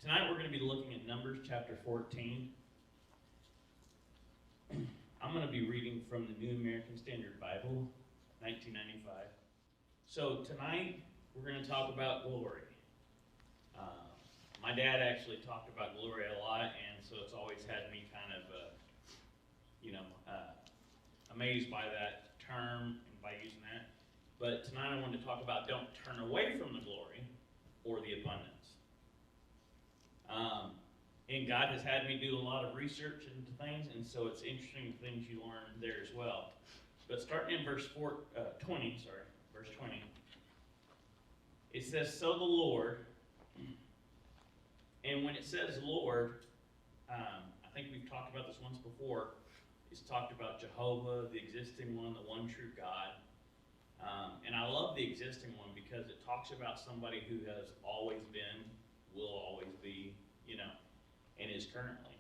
Tonight we're going to be looking at Numbers chapter 14. I'm going to be reading from the New American Standard Bible, 1995. So tonight we're going to talk about glory. My dad actually talked about glory a lot, and so it's always had me kind of, amazed by that term and by using that. But tonight I wanted to talk about don't turn away from the glory or the abundance. And God has had me do a lot of research into things, and so it's interesting things you learn there as well. But starting in verse 20, it says, "So the Lord," and when it says Lord, I think we've talked about this once before. It's talked about Jehovah, the existing one, the one true God. And I love the existing one because it talks about somebody who has always been, will always be, and is currently.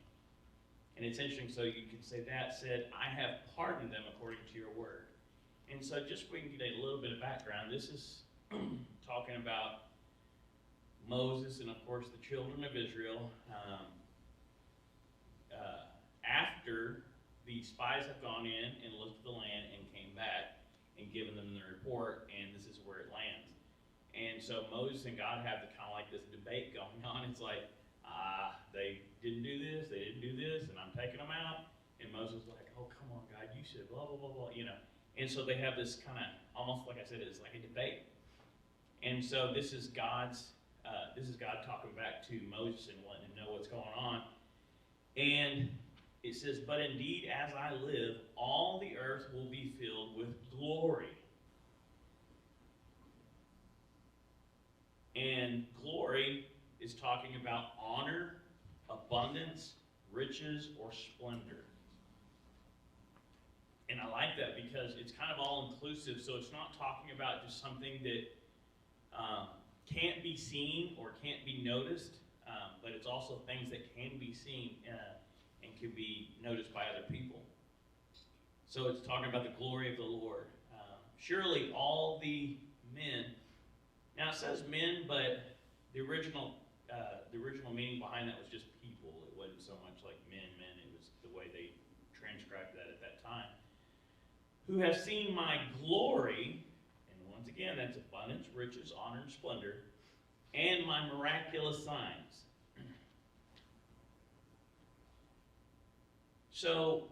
And it's interesting, so you can say that said, "I have pardoned them according to your word." And so just so we can get a little bit of background, this is talking about Moses and, of course, the children of Israel. After the spies have gone in and looked at the land and came back and given them the report, and this is where it lands. And so Moses and God have the kind of like this debate going on. It's like, they didn't do this, and I'm taking them out. And Moses is like, "Oh, come on, God, you said blah, blah, blah, blah," And so they have this kind of, almost like I said, it's like a debate. And so this is God talking back to Moses and letting him know what's going on. And it says, "But indeed, as I live, all the earth will be filled with glory." And glory is talking about honor, abundance, riches, or splendor. And I like that because it's kind of all-inclusive, so it's not talking about just something that can't be seen or can't be noticed, but it's also things that can be seen and can be noticed by other people. So it's talking about the glory of the Lord. Surely all the men, now it says men, but the original meaning behind that was just people. It wasn't so much like men. It was the way they transcribed that at that time. "Who have seen my glory," and once again, that's abundance, riches, honor, and splendor, "and my miraculous signs." So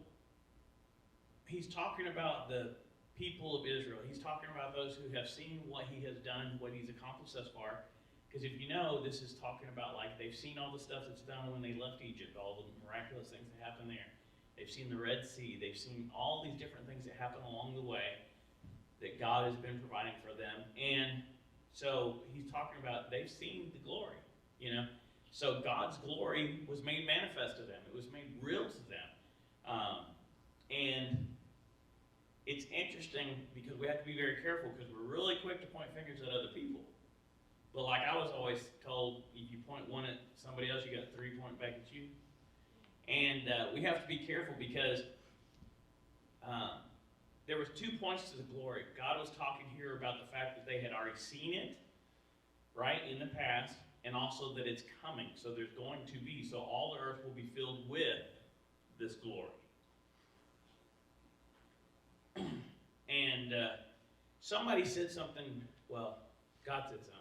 he's talking about the people of Israel. He's talking about those who have seen what he has done, what he's accomplished thus far. Because if you know, this is talking about like they've seen all the stuff that's done when they left Egypt, all the miraculous things that happened there. They've seen the Red Sea. They've seen all these different things that happen along the way that God has been providing for them. And so he's talking about they've seen the glory, So God's glory was made manifest to them. It was made real to them. And it's interesting because we have to be very careful because we're really quick to point fingers at other people. But like I was always told, if you point one at somebody else, you got three pointing back at you. And we have to be careful because there was 2 points to the glory. God was talking here about the fact that they had already seen it, right, in the past, and also that it's coming. So there's going to be. So all the earth will be filled with this glory. And somebody said something, well, God said something,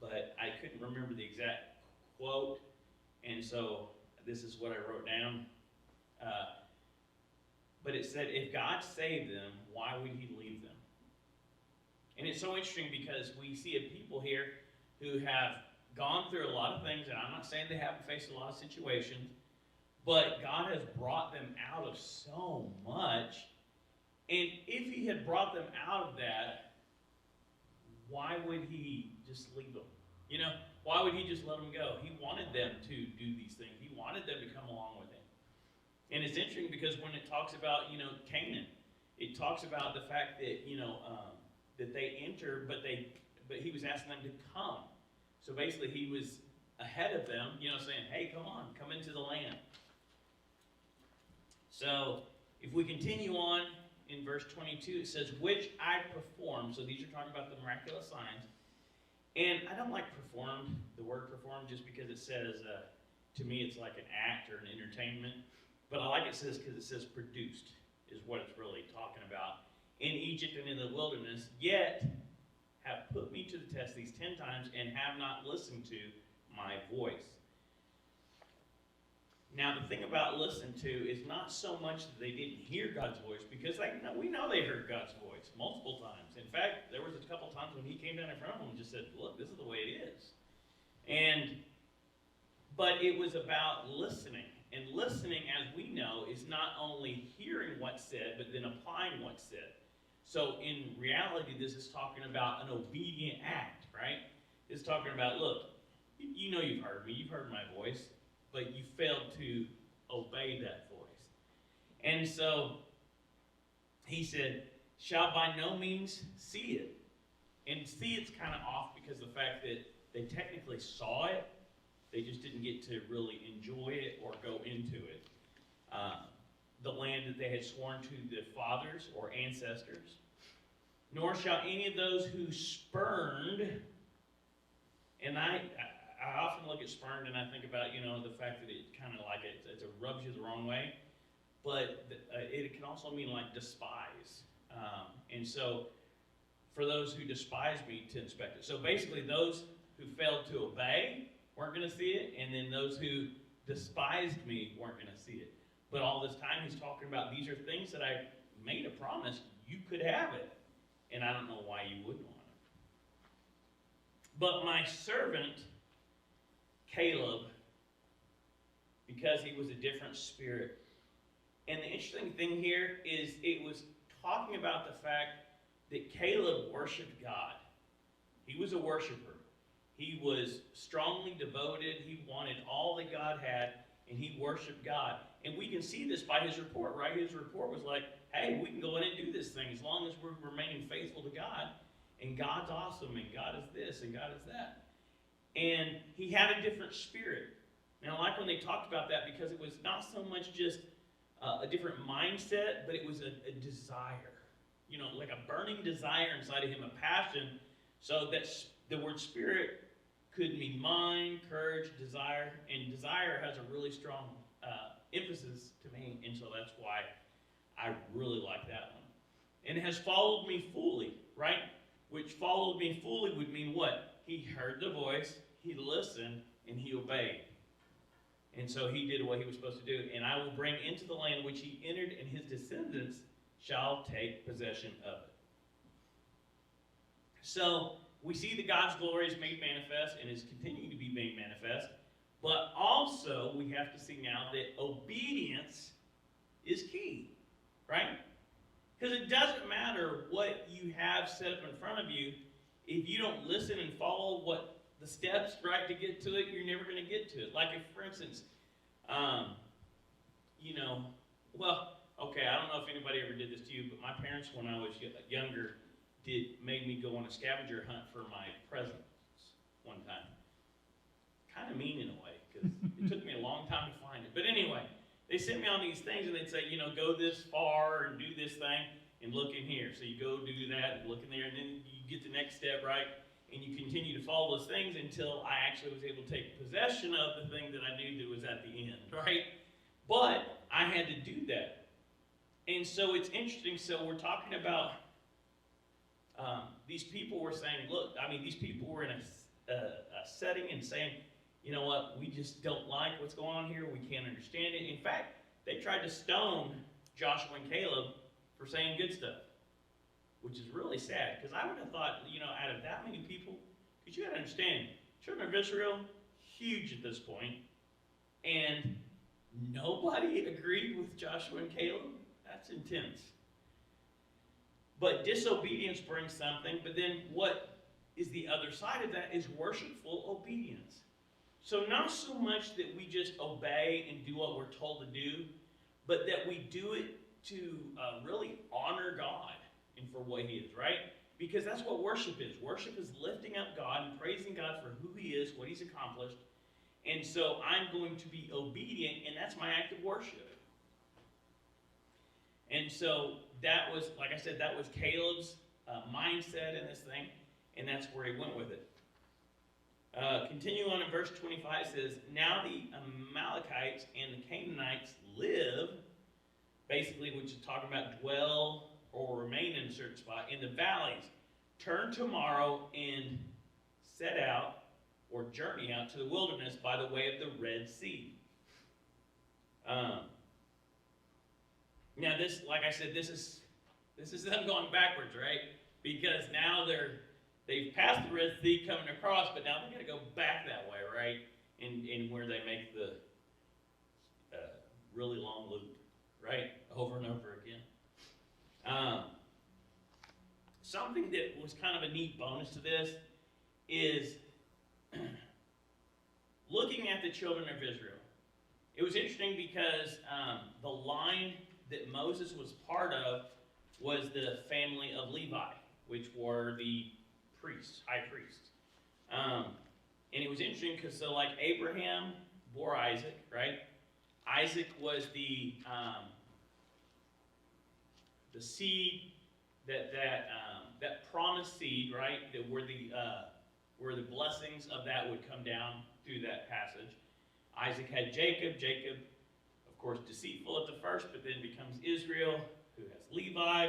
but I couldn't remember the exact quote, and so this is what I wrote down. But it said, "If God saved them, why would he leave them?" And it's so interesting because we see a people here who have gone through a lot of things, and I'm not saying they haven't faced a lot of situations, but God has brought them out of so much. And if he had brought them out of that, why would he just leave them? Why would he just let them go? He wanted them to do these things. He wanted them to come along with him. And it's interesting because when it talks about, Canaan, it talks about the fact that, that they enter, but he was asking them to come. So basically he was ahead of them, saying, "Hey, come into the land." So if we continue on, in verse 22, it says, "Which I perform," so these are talking about the miraculous signs, And I don't like performed, the word performed, just because it says, to me it's like an act or an entertainment. But I like it says because it says produced is what it's really talking about. In Egypt and in the wilderness, yet have put me to the test these 10 times and have not listened to my voice. Now, the thing about listen to is not so much that they didn't hear God's voice, because we know they heard God's voice multiple times. In fact, there was a couple times when he came down in front of them and just said, look, this is the way it is. But it was about listening. And listening, as we know, is not only hearing what's said, but then applying what's said. So in reality, this is talking about an obedient act, right? It's talking about, look, you know you've heard me, you've heard my voice, but you failed to obey that voice. And so he said, shall by no means see it. And see it's kind of off because the fact that they technically saw it, they just didn't get to really enjoy it or go into it. The land that they had sworn to the fathers or ancestors. Nor shall any of those who spurned, and I often look at spurned and I think about, the fact that it kind of like it rubs you the wrong way, but it can also mean like despise. And so for those who despise me to inspect it. So basically those who failed to obey weren't going to see it, and then those who despised me weren't going to see it. But all this time he's talking about these are things that I made a promise you could have it, and I don't know why you wouldn't want it. But my servant Caleb, because he was a different spirit. And the interesting thing here is it was talking about the fact that Caleb worshiped God. He was a worshiper. He was strongly devoted. He wanted all that God had, and he worshiped God. And we can see this by his report, right? His report was like, hey, we can go in and do this thing as long as we're remaining faithful to God. And God's awesome, and God is this, and God is that. And he had a different spirit. And I like when they talked about that because it was not so much just a different mindset, but it was a desire. Like a burning desire inside of him, a passion. So that the word spirit could mean mind, courage, desire. And desire has a really strong emphasis to me. And so that's why I really like that one. And it has followed me fully, right? Which followed me fully would mean what? He heard the voice, he listened, and he obeyed. And so he did what he was supposed to do. And I will bring into the land which he entered, and his descendants shall take possession of it. So we see that God's glory is made manifest and is continuing to be made manifest. But also we have to see now that obedience is key, right? Because it doesn't matter what you have set up in front of you. If you don't listen and follow what the steps, right, to get to it, you're never going to get to it. Like if, for instance, I don't know if anybody ever did this to you, but my parents, when I was younger, made me go on a scavenger hunt for my presents one time. Kind of mean in a way, because it took me a long time to find it. But anyway, they sent me on these things, and they'd say, go this far and do this thing and look in here. So you go do that and look in there, and then you get the next step, right? And you continue to follow those things until I actually was able to take possession of the thing that I knew that was at the end, right? But I had to do that. And so it's interesting. So we're talking about these people were saying, look, these people were in a setting and saying, you know what, we just don't like what's going on here. We can't understand it. In fact, they tried to stone Joshua and Caleb for saying good stuff, which is really sad, because I would have thought, out of that many people, because you got to understand, children of Israel, huge at this point, and nobody agreed with Joshua and Caleb. That's intense. But disobedience brings something, but then what is the other side of that is worshipful obedience. So not so much that we just obey and do what we're told to do, but that we do it to really honor God and for what he is, right? Because that's what worship is. Worship is lifting up God and praising God for who he is, what he's accomplished. And so I'm going to be obedient, and that's my act of worship. And so that was, like I said, that was Caleb's mindset in this thing, and that's where he went with it. Continuing on in verse 25, it says, now the Amalekites and the Canaanites live, basically, which is talking about dwell or remain in a certain spot, in the valleys. Turn tomorrow and set out or journey out to the wilderness by the way of the Red Sea. Now this, like I said, this is them going backwards, right? Because now they've passed the Red Sea coming across, but now they're going to go back that way, right? In where they make the really long loop, right? Over and over again. Something that was kind of a neat bonus to this is looking at the children of Israel. It was interesting because the line that Moses was part of was the family of Levi, which were the priests, high priests. And it was interesting because so like Abraham bore Isaac, right? Isaac was the seed that promised seed, right? That where the blessings of that would come down through that passage. Isaac had Jacob. Jacob, of course, deceitful at the first, but then becomes Israel, who has Levi.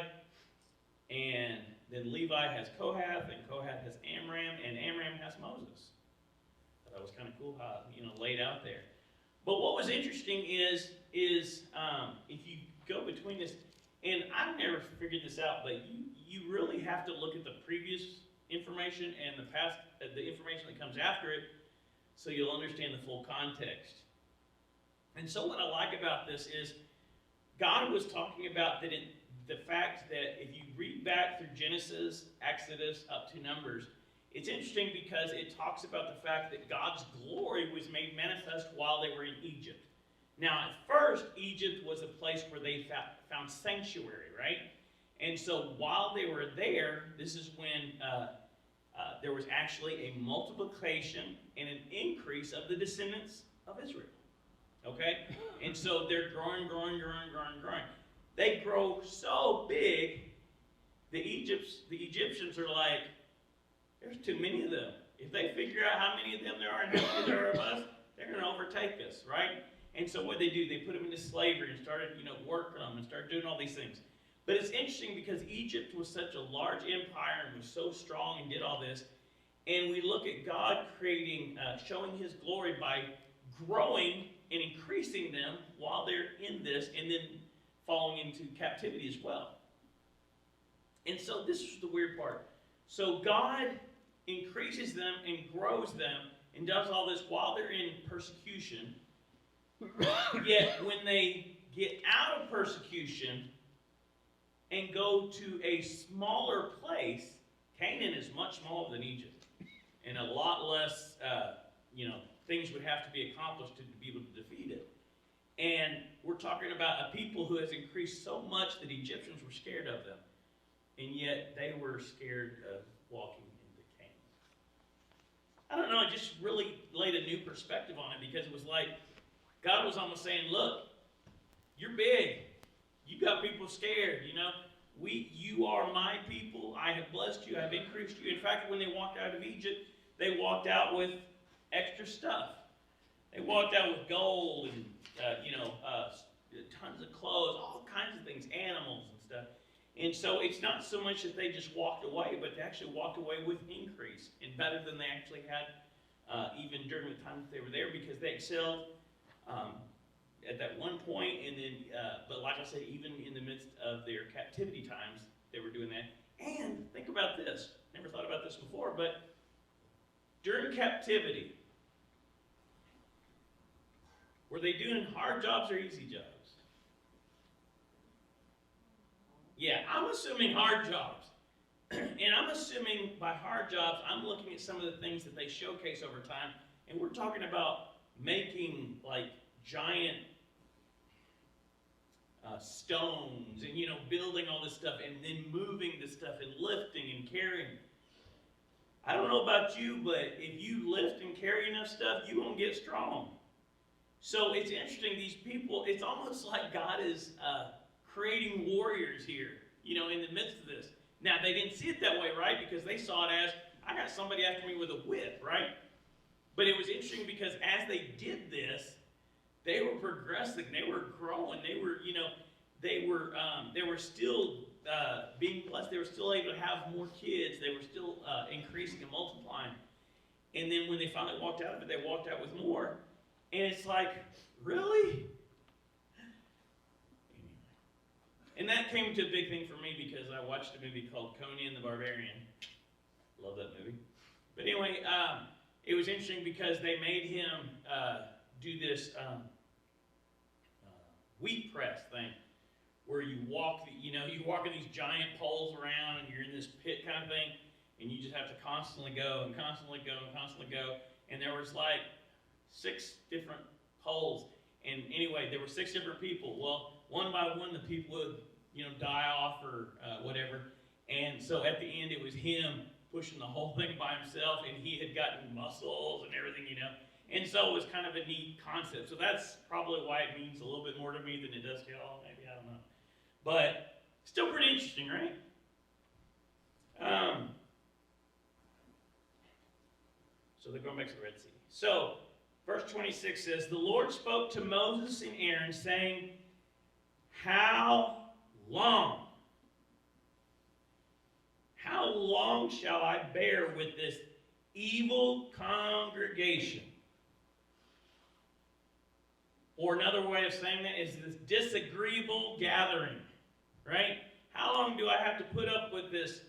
And then Levi has Kohath, and Kohath has Amram, and Amram has Moses. So that was kind of cool how, laid out there. But what was interesting is if you go between this, and I've never figured this out, but you really have to look at the previous information and the information that comes after it, so you'll understand the full context. And so what I like about this is God was talking about that the fact that if you read back through Genesis, Exodus, up to Numbers, it's interesting because it talks about the fact that God's glory was made manifest while they were in Egypt. Now, at first, Egypt was a place where they found sanctuary, right? And so while they were there, this is when there was actually a multiplication and an increase of the descendants of Israel. Okay? And so they're growing. They grow so big, the Egyptians are like, there's too many of them. If they figure out how many of them there are and how many there are of us, they're going to overtake us, right? And so what they do, they put them into slavery and started, working them and started doing all these things. But it's interesting because Egypt was such a large empire and was so strong and did all this. And we look at God creating, showing his glory by growing and increasing them while they're in this and then falling into captivity as well. And so this is the weird part. So God increases them and grows them and does all this while they're in persecution. Yet when they get out of persecution and go to a smaller place, Canaan is much smaller than Egypt. And a lot less, things would have to be accomplished to be able to defeat it. And we're talking about a people who has increased so much that Egyptians were scared of them. And yet they were scared of walking into Canaan. I don't know, it just really laid a new perspective on it because it was like, God was almost saying, look, you're big. You got people scared, You are my people. I have blessed you. I have increased you. In fact, when they walked out of Egypt, they walked out with extra stuff. They walked out with gold and, tons of clothes, all kinds of things, animals and stuff. And so it's not so much that they just walked away, but they actually walked away with increase and better than they actually had even during the time that they were there because they excelled at that one point, and then, but like I said, even in the midst of their captivity times, they were doing that. And think about this. Never thought about this before, but during captivity, were they doing hard jobs or easy jobs? Yeah, I'm assuming hard jobs. And I'm assuming by hard jobs, I'm looking at some of the things that they showcase over time, and we're talking about making like giant stones and building all this stuff and then moving this stuff and lifting and carrying. I don't know about you, but if you lift and carry enough stuff, you won't get strong. So it's interesting, these people, it's almost like God is creating warriors here, in the midst of this. Now, they didn't see it that way, right? Because they saw it as, I got somebody after me with a whip, right? But it was interesting because as they did this, they were progressing, they were growing, they were, they were still being blessed. They were still able to have more kids. They were still increasing and multiplying. And then when they finally walked out of it, they walked out with more. And it's like, really? And that came to a big thing for me because I watched a movie called Conan the Barbarian. Love that movie. But anyway, it was interesting because they made him do this wheat press thing, where you walk, you walk in these giant poles around, and you're in this pit kind of thing, and you just have to constantly go and constantly go and constantly go. And there was like 6 different poles, and anyway, there were 6 different people. Well, one by one, the people would, die off or whatever. And so at the end, it was him pushing the whole thing by himself, and he had gotten muscles and everything, And so it was kind of a neat concept. So that's probably why it means a little bit more to me than it does to y'all. Maybe, I don't know. But still pretty interesting, right? So they're going back to the Red Sea. So, verse 26 says, "The Lord spoke to Moses and Aaron, saying, How long? How long shall I bear with this evil congregation?" Or another way of saying that is this disagreeable gathering, right? How long do I have to put up with this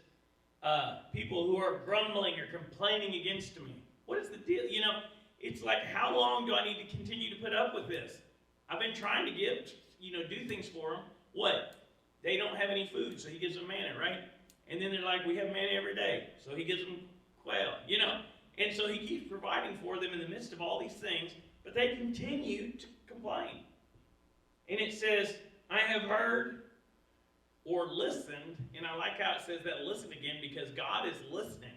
people who are grumbling or complaining against me? What is the deal? It's like, how long do I need to continue to put up with this? I've been trying to do things for them. What? They don't have any food, so he gives them manna, right? And then they're like, we have manna every day, so he gives them quail, And so he keeps providing for them in the midst of all these things, but they continue to complain. And it says, I have heard or listened, and I like how it says that listen again, because God is listening,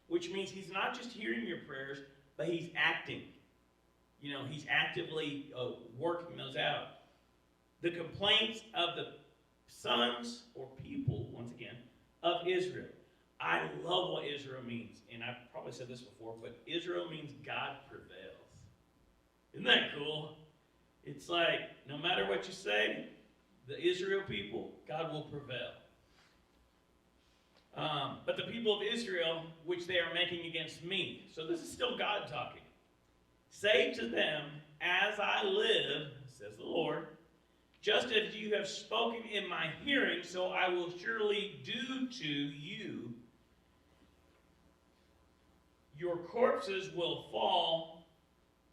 which means he's not just hearing your prayers, but he's acting. He's actively working those out. The complaints of the sons or people, once again, of Israel. I love what Israel means, and I've probably said this before, but Israel means God prevails. Isn't that cool? It's like, no matter what you say, the Israel people, God will prevail. But the people of Israel, which they are making against me. So this is still God talking. Say to them, as I live, says the Lord, just as you have spoken in my hearing, so I will surely do to you. Your corpses will fall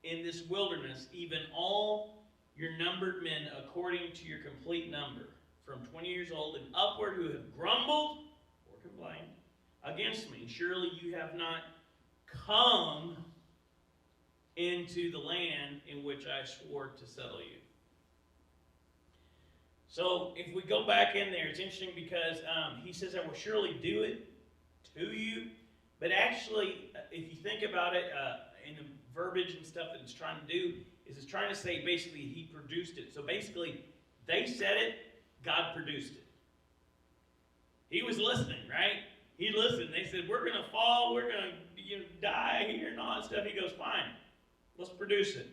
in this wilderness, even all your numbered men according to your complete number, from 20 years old and upward, who have grumbled or complained against me. Surely you have not come into the land in which I swore to settle you. So if we go back in there, it's interesting because he says, I will surely do it to you. But actually, if you think about it, in the verbiage and stuff that it's trying to do, is it's trying to say basically he produced it. So basically, they said it, God produced it. He was listening, right? He listened. They said, we're going to fall, we're going to die here and all that stuff. He goes, fine, let's produce it.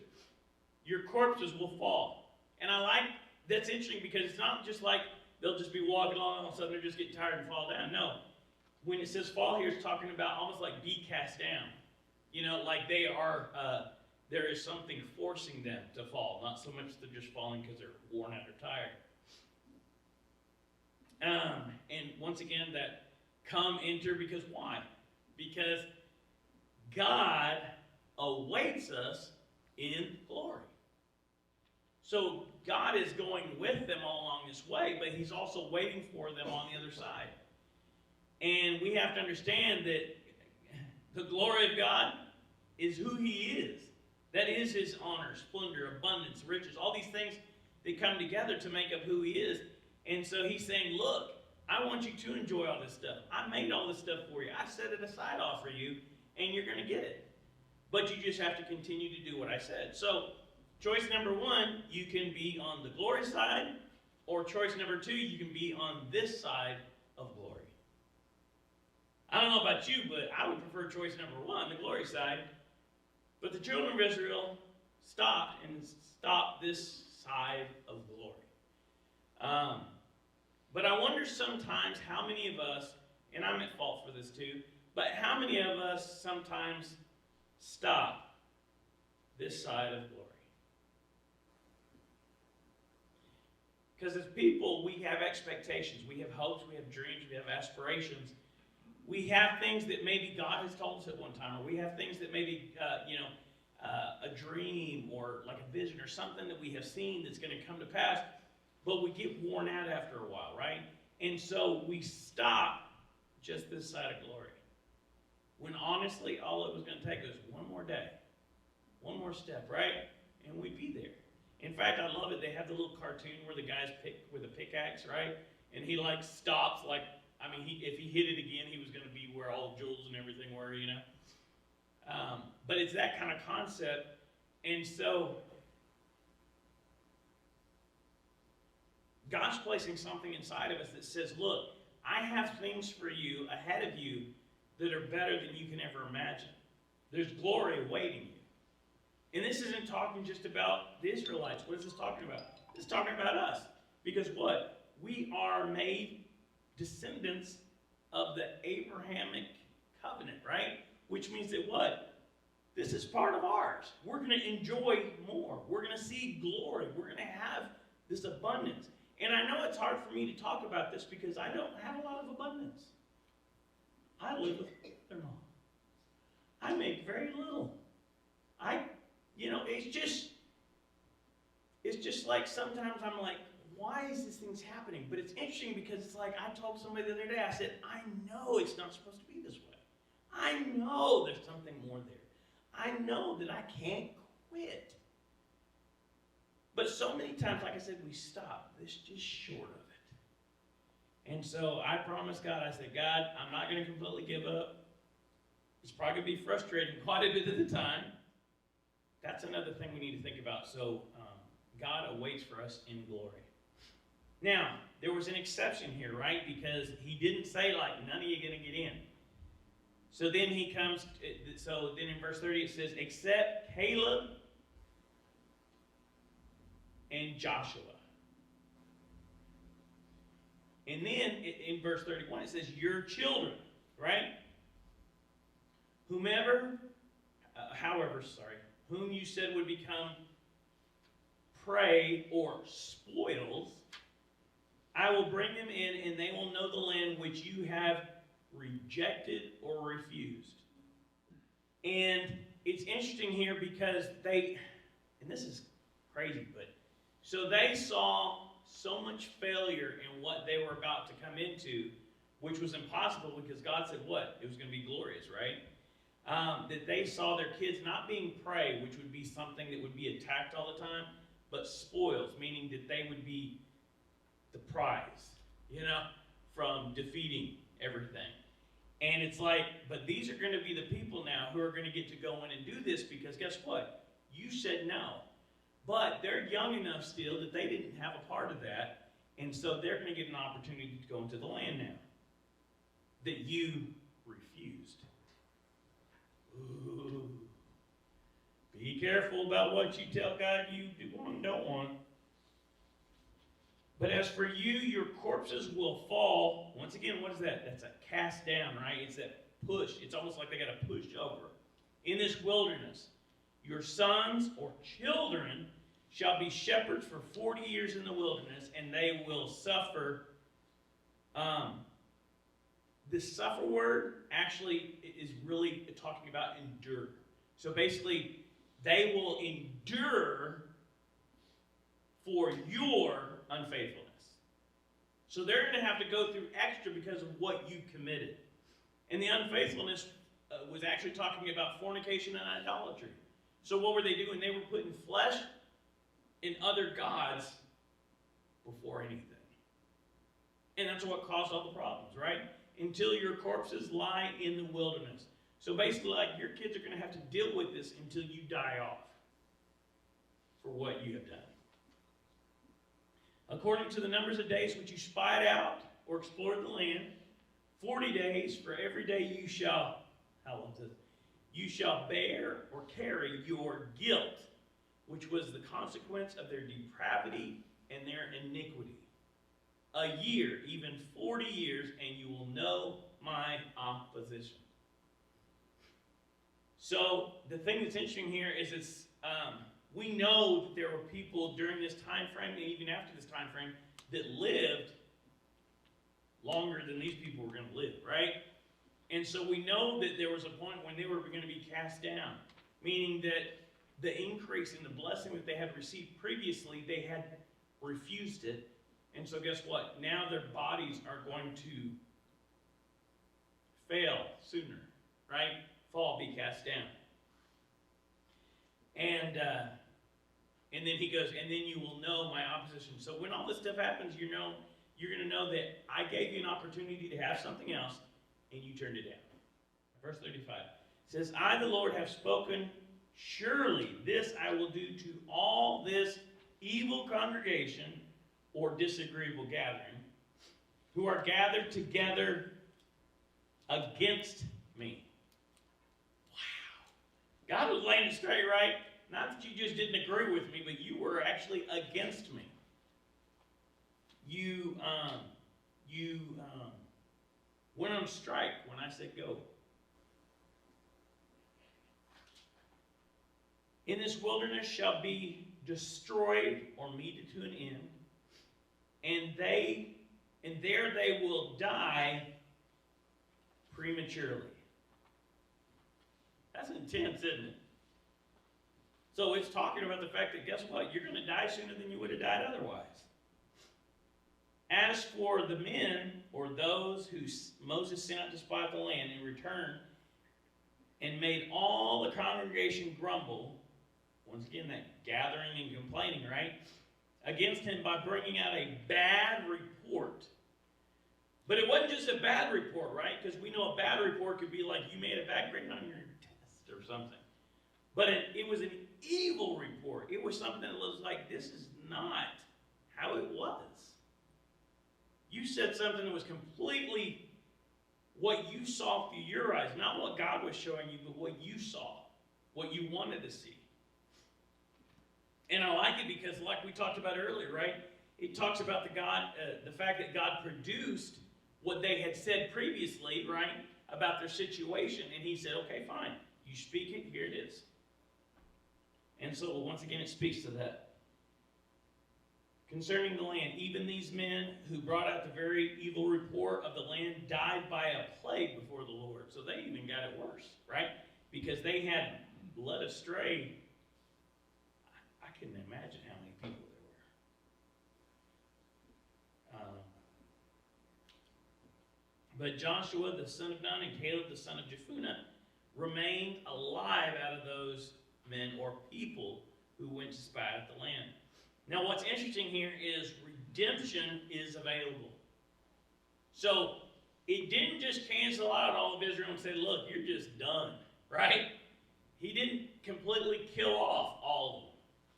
Your corpses will fall. And I like, that's interesting because it's not just like they'll just be walking along and all of a sudden they're just getting tired and fall down. No. When it says fall here, it's talking about almost like be cast down. Like they are, there is something forcing them to fall. Not so much they're just falling because they're worn out or tired. And once again, that come, enter, because why? Because God awaits us in glory. So God is going with them all along this way, but he's also waiting for them on the other side. And we have to understand that the glory of God is who he is. That is his honor, splendor, abundance, riches, all these things that come together to make up who he is. And so he's saying, look, I want you to enjoy all this stuff. I made all this stuff for you. I set it aside all for you, and you're going to get it. But you just have to continue to do what I said. So choice number 1, you can be on the glory side, or choice number 2, you can be on this side of glory. I don't know about you, but I would prefer choice number 1, the glory side. But the children of Israel stopped this side of glory. But I wonder sometimes how many of us, and I'm at fault for this too, but how many of us sometimes stop this side of glory? Because as people, we have expectations, we have hopes, we have dreams, we have aspirations. We have things that maybe God has told us at one time, or we have things that maybe, a dream or like a vision or something that we have seen that's going to come to pass, but we get worn out after a while, right? And so we stop just this side of glory. When honestly, all it was going to take was one more day, one more step, right? And we'd be there. In fact, I love it. They have the little cartoon where the guy's pick with a pickaxe, right? And he like stops, like, I mean, if he hit it again, he was going to be where all the jewels and everything were, you know? But it's that kind of concept. And so God's placing something inside of us that says, look, I have things for you ahead of you that are better than you can ever imagine. There's glory awaiting you. And this isn't talking just about the Israelites. What is this talking about? It's talking about us. Because what? We are made descendants of the Abrahamic covenant, right? Which means that what? This is part of ours. We're going to enjoy more. We're going to see glory. We're going to have this abundance. And I know it's hard for me to talk about this because I don't have a lot of abundance. I live with mother-in-law. I make very little. It's just like sometimes I'm like, why is this thing happening? But it's interesting because it's like I told somebody the other day, I said, I know it's not supposed to be this way. I know there's something more there. I know that I can't quit. But so many times, like I said, we stop. This just short of it. And so I promised God, I said, God, I'm not going to completely give up. It's probably going to be frustrating quite a bit of the time. That's another thing we need to think about. So God awaits for us in glory. Now, there was an exception here, right? Because he didn't say, like, none of you are going to get in. So then he comes, so then in verse 30 it says, except Caleb and Joshua. And then in verse 31 it says, your children, right? Whom you said would become prey or spoils, I will bring them in, and they will know the land which you have rejected or refused. And it's interesting here because and this is crazy, but so they saw so much failure in what they were about to come into, which was impossible because God said what? It was going to be glorious, right? That they saw their kids not being prey, which would be something that would be attacked all the time, but spoils, meaning that they would be the prize, from defeating everything. And it's like, but these are going to be the people now who are going to get to go in and do this because guess what? You said no. But they're young enough still that they didn't have a part of that. And so they're going to get an opportunity to go into the land now that you refused. Ooh. Be careful about what you tell God you do want and don't want. But as for you, your corpses will fall. Once again, what is that? That's a cast down, right? It's that push. It's almost like they got to push over. In this wilderness, your sons or children shall be shepherds for 40 years in the wilderness, and they will suffer. This suffer word actually is really talking about endure. So basically, they will endure for your unfaithfulness. So they're going to have to go through extra because of what you committed. And the unfaithfulness was actually talking about fornication and idolatry. So what were they doing? They were putting flesh and other gods before anything. And that's what caused all the problems, right? Until your corpses lie in the wilderness. So basically, like, your kids are going to have to deal with this until you die off for what you have done. According to the numbers of days which you spied out or explored the land, 40 days for every day you shall, how long is this? You shall bear or carry your guilt, which was the consequence of their depravity and their iniquity. A year, even 40 years, and you will know my opposition. So the thing that's interesting here is we know that there were people during this time frame, and even after this time frame, that lived longer than these people were going to live, right? And so we know that there was a point when they were going to be cast down, meaning that the increase in the blessing that they had received previously, they had refused it. And so guess what? Now their bodies are going to fail sooner, right? Fall, be cast down. And then he goes, and then you will know my opposition. So when all this stuff happens, you're going to know that I gave you an opportunity to have something else, and you turned it down. Verse 35 says, I, the Lord, have spoken. Surely this I will do to all this evil congregation or disagreeable gathering who are gathered together against me. Wow. God was laying it straight, right? Not that you just didn't agree with me, but you were actually against me. You went on strike when I said go. In this wilderness shall be destroyed or meted to an end, and there they will die prematurely. That's intense, isn't it? So it's talking about the fact that, guess what? You're going to die sooner than you would have died otherwise. As for the men, or those who Moses sent out to spy out the land, in return, and made all the congregation grumble, once again, that gathering and complaining, right? Against him by bringing out a bad report. But it wasn't just a bad report, right? Because we know a bad report could be like you made a bad grade on your test or something. But it was an evil report. It was something that was like, this is not how it was. You said something that was completely what you saw through your eyes, not what God was showing you, but what you saw, what you wanted to see. And I like it because, like we talked about earlier, right? It talks about the fact that God produced what they had said previously, right, about their situation, and he said, okay, fine, you speak it, here it is. And so, once again, it speaks to that. Concerning the land, even these men who brought out the very evil report of the land died by a plague before the Lord. So they even got it worse, right? Because they had led astray. I couldn't imagine how many people there were. But Joshua, the son of Nun, and Caleb, the son of Jephunneh, remained alive out of those men or people who went to spy out the land. Now, what's interesting here is redemption is available. So, it didn't just cancel out all of Israel and say, look, you're just done, right? He didn't completely kill off all of them.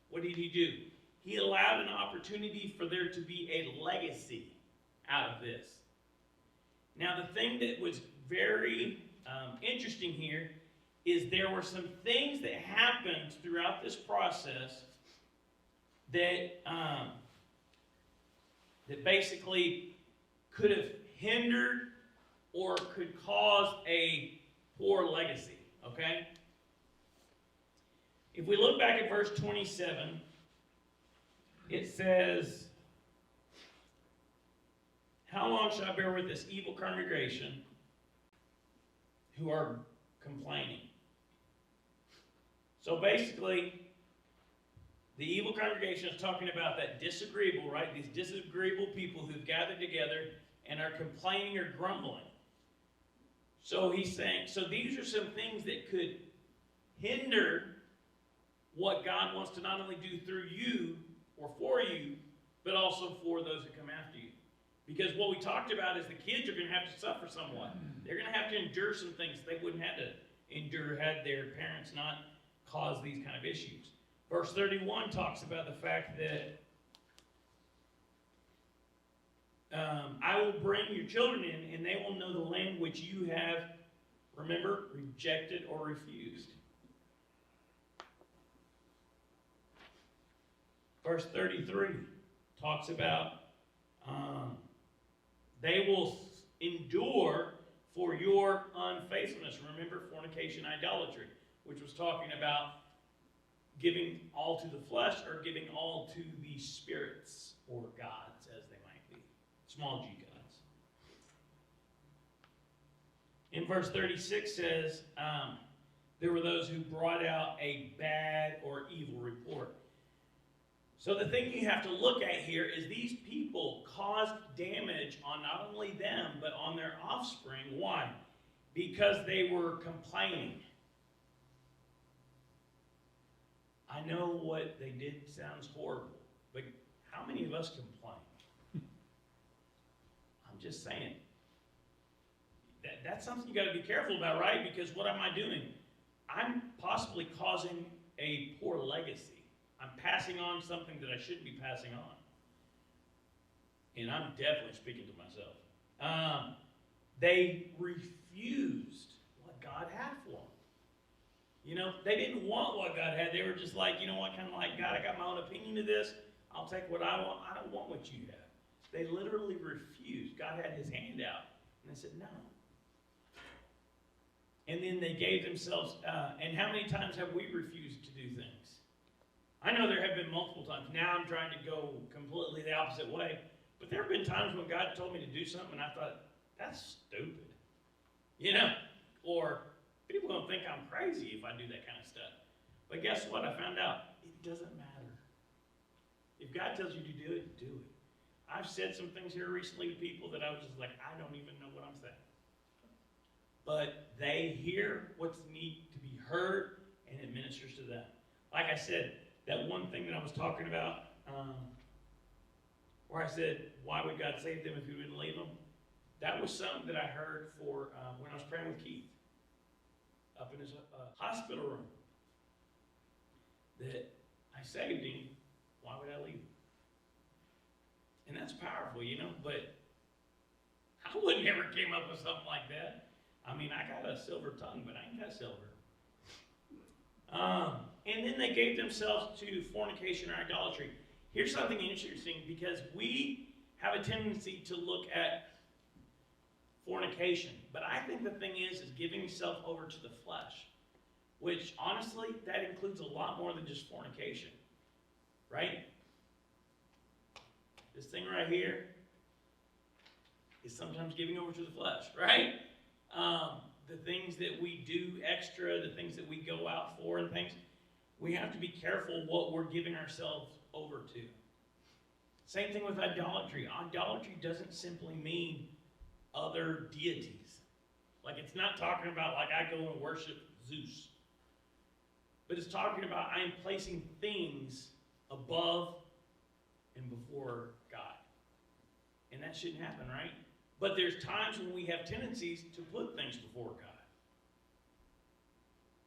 What did he do? He allowed an opportunity for there to be a legacy out of this. Now, the thing that was very interesting here is there were some things that happened throughout this process that basically could have hindered or could cause a poor legacy, okay? If we look back at verse 27, it says, how long shall I bear with this evil congregation who are complaining? So basically, the evil congregation is talking about that disagreeable, right? These disagreeable people who've gathered together and are complaining or grumbling. So he's saying, so these are some things that could hinder what God wants to not only do through you or for you, but also for those who come after you. Because what we talked about is the kids are going to have to suffer somewhat. They're going to have to endure some things they wouldn't have to endure had their parents not caused these kind of issues. Verse 31 talks about the fact that I will bring your children in, and they will know the land which you have Remember, rejected or refused. Verse 33 talks about they will endure for your unfaithfulness. Remember fornication, idolatry, which was talking about giving all to the flesh or giving all to the spirits or gods, as they might be. Small g gods. In verse 36 says, there were those who brought out a bad or evil report. So the thing you have to look at here is these people caused damage on not only them, but on their offspring. Why? Because they were complaining. I know what they did sounds horrible, but how many of us complain? I'm just saying. That's something you got to be careful about, right? Because what am I doing? I'm possibly causing a poor legacy. I'm passing on something that I shouldn't be passing on. And I'm definitely speaking to myself. They refused what God had for them. You know, they didn't want what God had. They were just like, you know what, kind of like, God, I got my own opinion of this. I'll take what I want. I don't want what you have. They literally refused. God had his hand out. And they said, no. And then they gave themselves, and how many times have we refused to do things? I know there have been multiple times. Now I'm trying to go completely the opposite way. But there have been times when God told me to do something and I thought, that's stupid. You know? Or people are going to think I'm crazy if I do that kind of stuff. But guess what? I found out it doesn't matter. If God tells you to do it, do it. I've said some things here recently to people that I was just like, I don't even know what I'm saying. But they hear what's need to be heard and it ministers to them. Like I said, that one thing that I was talking about, where I said, why would God save them if he wouldn't leave them? That was something that I heard for when I was praying with Keith up in his hospital room. That I saved him, why would I leave him? And that's powerful, you know, but I wouldn't ever came up with something like that. I mean, I got a silver tongue, but I ain't got silver. And then they gave themselves to fornication or idolatry. Here's something interesting, because we have a tendency to look at fornication. But I think the thing is giving yourself over to the flesh, which honestly, that includes a lot more than just fornication, right? This thing right here is sometimes giving over to the flesh, right? The things that we do extra, the things that we go out for and things, we have to be careful what we're giving ourselves over to. Same thing with idolatry. Idolatry doesn't simply mean other deities. Like, it's not talking about like I go and worship Zeus. But it's talking about I am placing things above and before God. And that shouldn't happen, right? But there's times when we have tendencies to put things before God.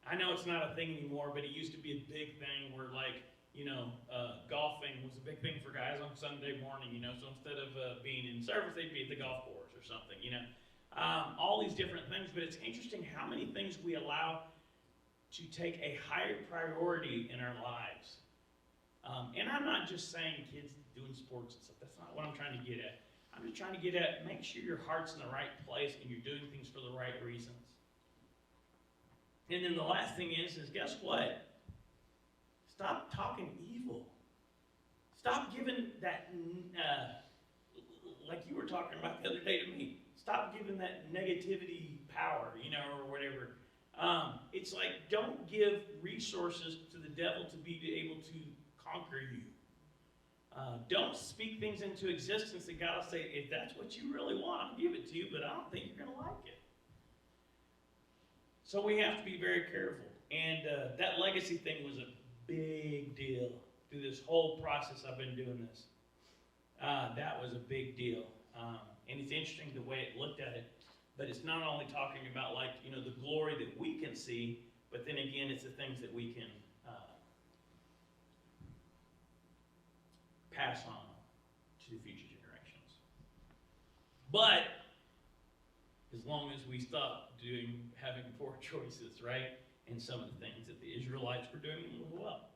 I know it's not a thing anymore, but it used to be a big thing where, like, you know, golfing was a big thing for guys on Sunday morning, you know. So instead of being in service, they'd be at the golf course or something, you know. All these different things, but it's interesting how many things we allow to take a higher priority in our lives. And I'm not just saying kids doing sports and stuff. That's not what I'm trying to get at. I'm just trying to get at, make sure your heart's in the right place and you're doing things for the right reasons. And then the last thing is guess what? Stop talking evil. Stop giving that, like you were talking about the other day to me, stop giving that negativity power, you know, or whatever. It's like, don't give resources to the devil to be able to conquer you. Don't speak things into existence that God will say, if that's what you really want, I'll give it to you, but I don't think you're going to like it. So we have to be very careful. And that legacy thing was a big deal through this whole process I've been doing this. That was a big deal. And it's interesting the way it looked at it. But it's not only talking about, like, you know, the glory that we can see, but then again, it's the things that we can pass on to the future generations. But as long as we stop having poor choices, right? And some of the things that the Israelites were doing as well.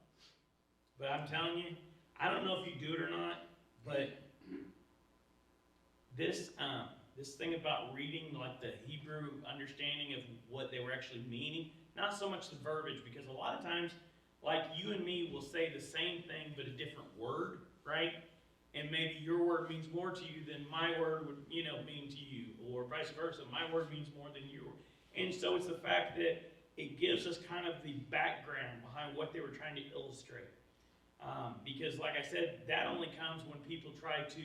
But I'm telling you, I don't know if you do it or not, but this thing about reading, like the Hebrew understanding of what they were actually meaning, not so much the verbiage, because a lot of times, like you and me will say the same thing but a different word, right? And maybe your word means more to you than my word would, mean to you, or vice versa. My word means more than your word. And so it's the fact that it gives us kind of the background behind what they were trying to illustrate. Because, like I said, that only comes when people try to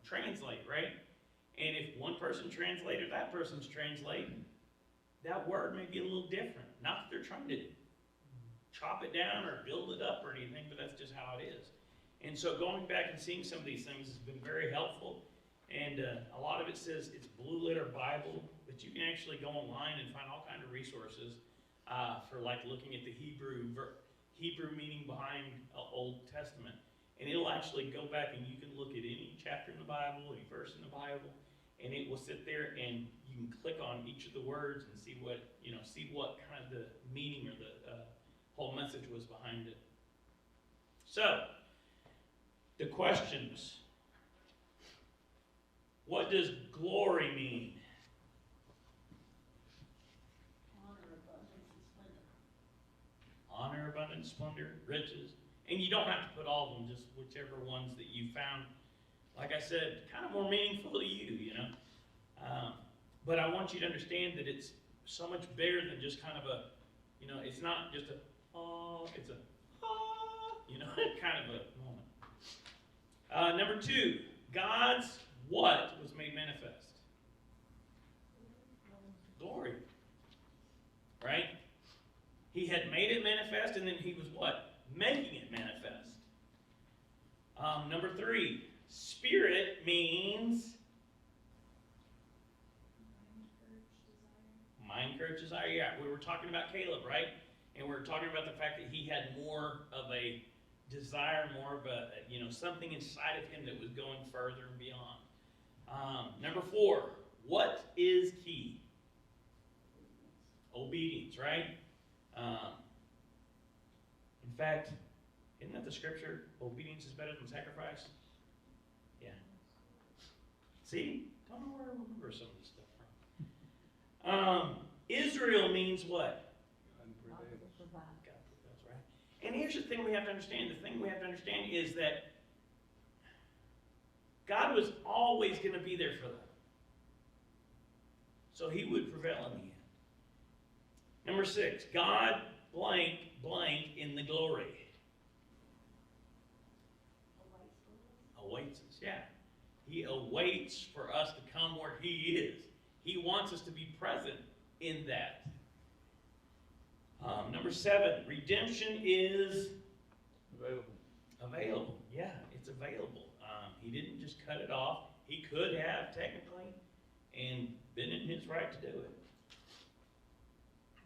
translate, right? And if one person translated, that person's translating, that word may be a little different. Not that they're trying to chop it down or build it up or anything, but that's just how it is. And so going back and seeing some of these things has been very helpful. And a lot of it says it's Blue Letter Bible, but you can actually go online and find all kinds of resources for like looking at the Hebrew meaning behind Old Testament. And it'll actually go back and you can look at any chapter in the Bible, any verse in the Bible, and it will sit there and you can click on each of the words and see what kind of the meaning or the whole message was behind it. So, the questions. What does glory mean? Honor, abundance, splendor, riches. And you don't have to put all of them, just whichever ones that you found, like I said, kind of more meaningful to you, But I want you to understand that it's so much bigger than just kind of it's not just a, oh, it's a, oh, kind of a moment. Number 2, God's what was made manifest? Glory. Right? He had made it manifest, and then he was what? Making it manifest. Number 3, Spirit means mind, courage, desire. Yeah, we were talking about Caleb, right? And we were talking about the fact that he had more of a desire, more of a, something inside of him that was going further and beyond. Number 4, what is key? Obedience, right? In fact, isn't that the scripture? Obedience is better than sacrifice? Yeah. See? Don't know where I remember some of this stuff from. Israel means what? God prevails. That's right. And here's the thing we have to understand. The thing we have to understand is that God was always going to be there for them. So he would prevail in the end. Number 6, God blank in the glory. Awaits us, yeah. He awaits for us to come where he is. He wants us to be present in that. Number 7, redemption is available. Yeah, it's available. He didn't just cut it off. He could have technically and been in his right to do it.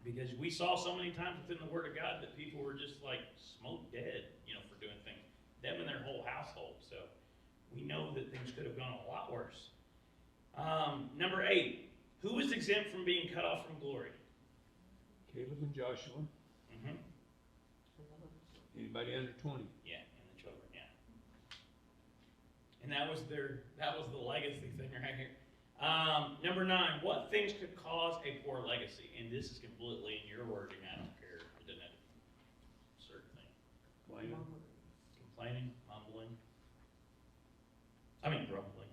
Because we saw so many times within the Word of God that people were just like smoke dead, for doing things. Them and their whole household. So we know that things could have gone a lot worse. Number 8, who is exempt from being cut off from glory? Caleb and Joshua. Mm-hmm. Anybody under 20? Yeah, and the children, yeah. And that was the legacy thing right here. Number 9, what things could cause a poor legacy? And this is completely in your wording. I don't care. It doesn't have a certain thing. Complaining, mumbling. I mean, grumbling.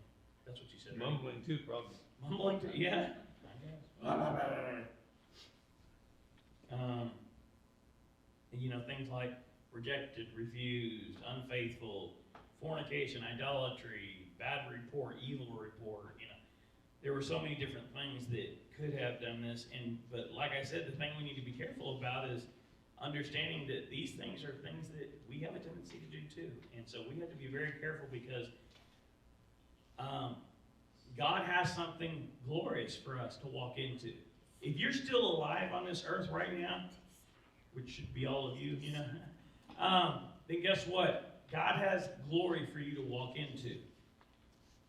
That's what you said. Right? Mumbling too, probably. Mumbling too, yeah. Things like rejected, refused, unfaithful, fornication, idolatry, bad report, evil report, There were so many different things that could have done this, but like I said, the thing we need to be careful about is understanding that these things are things that we have a tendency to do too. And so we have to be very careful because God has something glorious for us to walk into. If you're still alive on this earth right now, which should be all of you, then guess what? God has glory for you to walk into.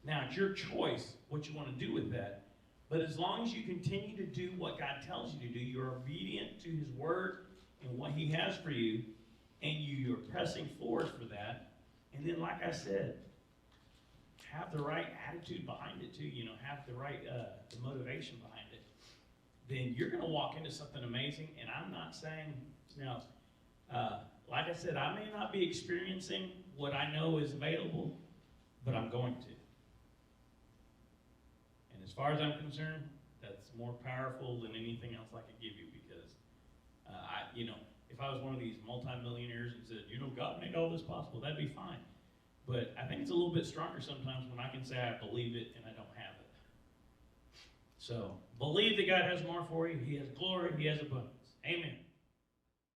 Now, it's your choice what you want to do with that. But as long as you continue to do what God tells you to do, you're obedient to His word and what He has for you, and you're pressing forward for that. And then, like I said, have the right attitude behind it too. Have the right the motivation behind it. Then you're going to walk into something amazing. And I'm not saying now, like I said, I may not be experiencing what I know is available, but I'm going to. And as far as I'm concerned, that's more powerful than anything else I could give you, because if I was one of these multimillionaires and said, God made all this possible, that'd be fine. But I think it's a little bit stronger sometimes when I can say I believe it and I don't have it. So believe that God has more for you. He has glory. He has abundance. Amen.